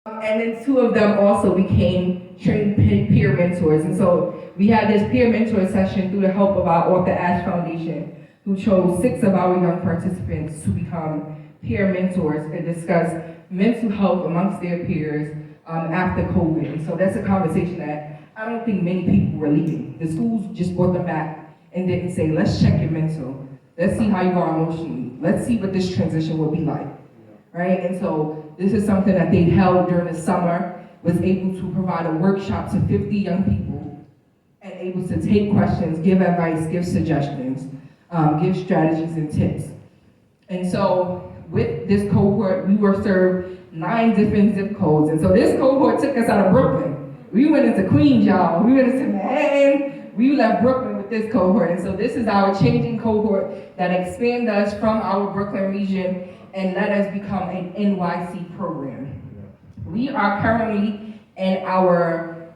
And then two of them also became trained peer mentors. And so we had this peer mentor session through the help of our Author Ash Foundation, who chose 6 of our young participants to become peer mentors and discuss mental health amongst their peers after COVID. And so that's a conversation that I don't think many people were leaving. The schools just brought them back and didn't say, let's check your mental. Let's see how you are emotionally. Let's see what this transition will be like, right? And so this is something that they held during the summer, was able to provide a workshop to 50 young people and able to take questions, give advice, give suggestions, give strategies and tips. And so with this cohort, we were served 9 different zip codes. And so this cohort took us out of Brooklyn. We went into Queens, y'all. We went into Manhattan. We left Brooklyn with this cohort. And so this is our changing cohort that expanded us from our Brooklyn region and let us become an NYC program. We are currently in our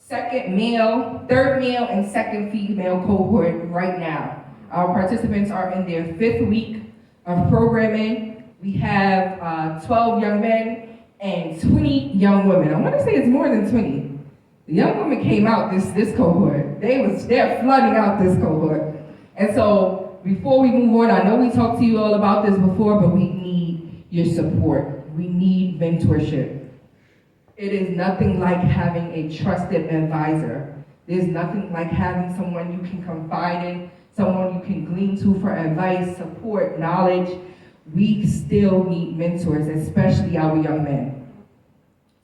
third male and second female cohort right now. Our participants are in their 5th week of programming. We have 12 young men and 20 young women. I want to say it's more than 20. The young women came out this cohort. They're flooding out this cohort. And so before we move on, I know we talked to you all about this before, but we need your support. We need mentorship. It is nothing like having a trusted advisor. There's nothing like having someone you can confide in, someone you can glean to for advice, support, knowledge. We still need mentors, especially our young men.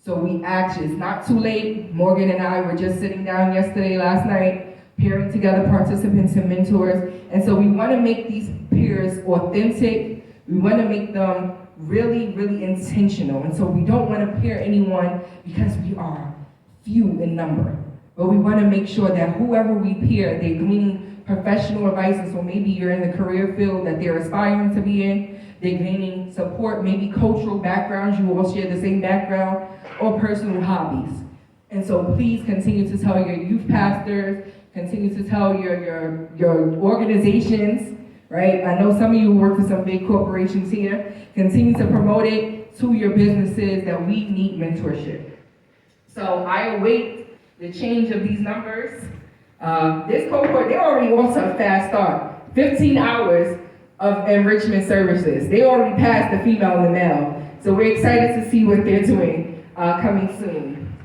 So we ask you, it's not too late. Morgan and I were just sitting down last night, pairing together participants and mentors. And so we want to make these peers authentic. We want to make them really, really intentional. And so we don't want to pair anyone because we are few in number. But we want to make sure that whoever we pair, they're gleaning professional advice. And so maybe you're in the career field that they're aspiring to be in. They're gaining support, maybe cultural backgrounds. You all share the same background, or personal hobbies. And so please continue to tell your youth pastors, continue to tell your organizations, right? I know some of you work for some big corporations here. Continue to promote it to your businesses that we need mentorship. So I await the change of these numbers. This cohort, they're already off to a fast start. 15 hours of enrichment services. They already passed the female and the male. So we're excited to see what they're doing coming soon.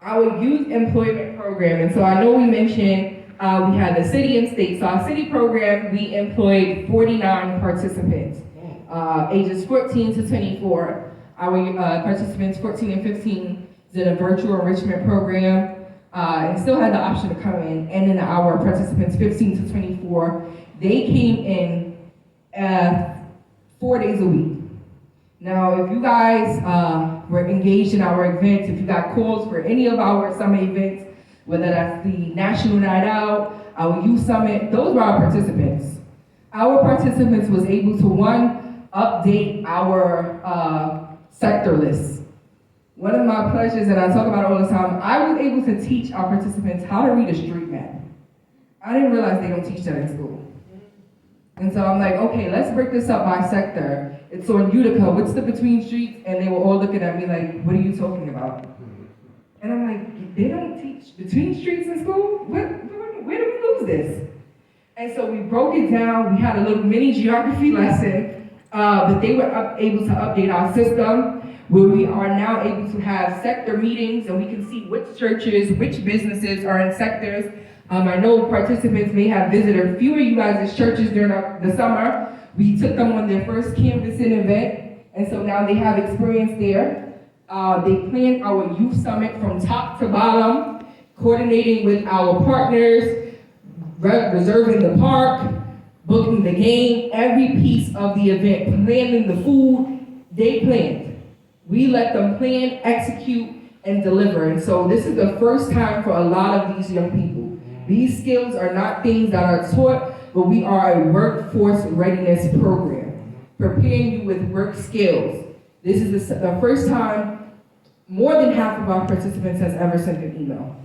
Our youth employment program, and so I know we mentioned we had the city and state. So our city program, we employed 49 participants, ages 14 to 24. Our participants 14 and 15 did a virtual enrichment program and still had the option to come in. And then our participants 15 to 24, they came in 4 days a week. Now, if you guys were engaged in our events, if you got calls for any of our summer events, whether that's the National Night Out, our Youth Summit, those were our participants. Our participants was able to, one, update our sector list. One of my pleasures, and I talk about it all the time, I was able to teach our participants how to read a street map. I didn't realize they don't teach that in school. And so I'm like, okay, let's break this up by sector. It's on Utica, what's the between streets? And they were all looking at me like, what are you talking about? And I'm like, they don't teach between streets in school? Where do we lose this? And so we broke it down. We had a little mini geography lesson, but they were able to update our system, where we are now able to have sector meetings, and we can see which churches, which businesses are in sectors. I know participants may have visited a few of you guys' churches during the summer. We took them on their first canvassing event, and so now they have experience there. They planned our youth summit from top to bottom, coordinating with our partners, reserving the park, booking the game, every piece of the event, planning the food, they planned. We let them plan, execute, and deliver. And so this is the first time for a lot of these young people. These skills are not things that are taught, but we are a workforce readiness program, preparing you with work skills. This is the first time more than half of our participants has ever sent an email.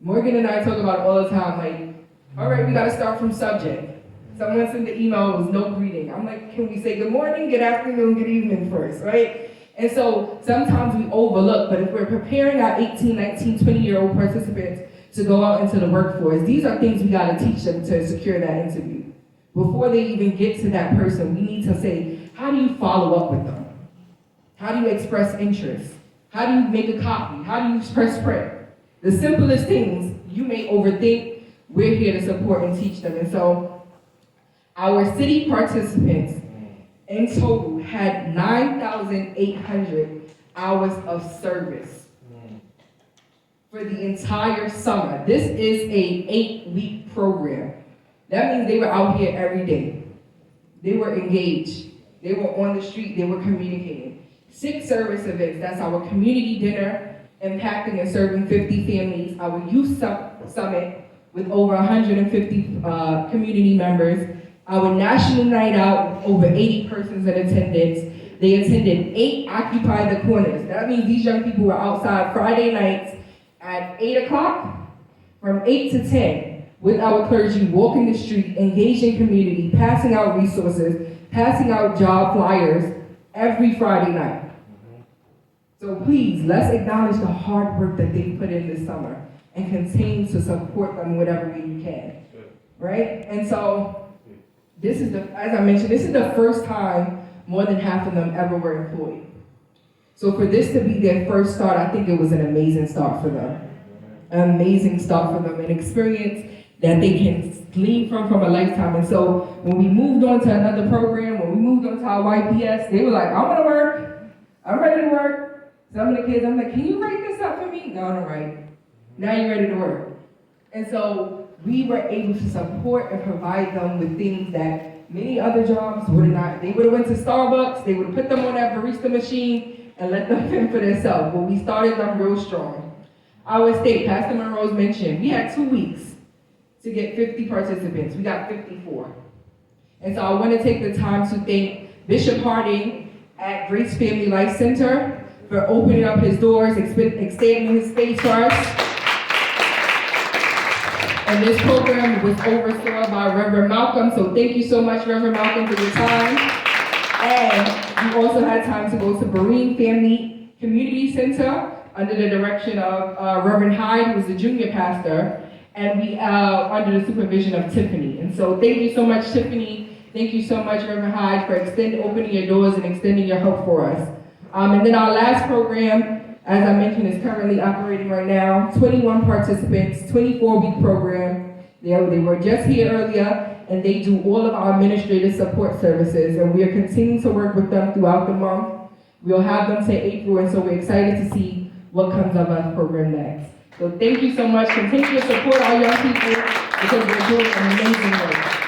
Morgan and I talk about it all the time, like, all right, we gotta start from subject. Someone sent the email, it was no greeting. I'm like, can we say good morning, good afternoon, good evening first, right? And so sometimes we overlook, but if we're preparing our 18, 19, 20-year-old participants to go out into the workforce, these are things we gotta teach them to secure that interview. Before they even get to that person, we need to say, how do you follow up with them? How do you express interest? How do you make a copy? How do you express print? The simplest things you may overthink, we're here to support and teach them. And so our city participants in total had 9,800 hours of service for the entire summer. This is a 8-week program. That means they were out here every day. They were engaged. They were on the street. They were communicating. 6 service events. That's our community dinner, impacting and serving 50 families. Our youth summit with over 150 community members. Our national night out with over 80 persons in attendance. They attended 8 Occupy the Corners. That means these young people were outside Friday nights at 8 o'clock, from 8 to 10, with our clergy, walking the street, engaging community, passing out resources, passing out job flyers every Friday night. So please, let's acknowledge the hard work that they put in this summer and continue to support them whatever way you can, right? And so, this is as I mentioned, this is the first time more than half of them ever were employed. So for this to be their first start, I think it was an amazing start for them. An amazing start for them, an experience that they can glean from a lifetime. And so when we moved on to another program, when we moved on to our YPS, they were like, I want to work, I'm ready to work. Some of the kids, I'm like, can you write this up for me? No, I don't write. Now you're ready to work. And so we were able to support and provide them with things that many other jobs would not. They would have went to Starbucks, they would have put them on that barista machine and let them fend for themselves. But we started them real strong. Our state, Pastor Monroe's mentioned, we had 2 weeks to get 50 participants. We got 54. And so I want to take the time to thank Bishop Harding at Grace Family Life Center for opening up his doors, extending his space for us. And this program was oversaw by Reverend Malcolm, so thank you so much, Reverend Malcolm, for your time. And we also had time to go to Berean Family Community Center under the direction of Reverend Hyde, who was the junior pastor, and we under the supervision of Tiffany. And so thank you so much, Tiffany. Thank you so much, Reverend Hyde, for opening your doors and extending your help for us. And then our last program, as I mentioned, is currently operating right now. 21 participants, 24-week program. They were just here earlier, and they do all of our administrative support services, and we are continuing to work with them throughout the month. We'll have them till April, and so we're excited to see what comes of our program next. So thank you so much. Continue to support our young people because they're doing amazing work.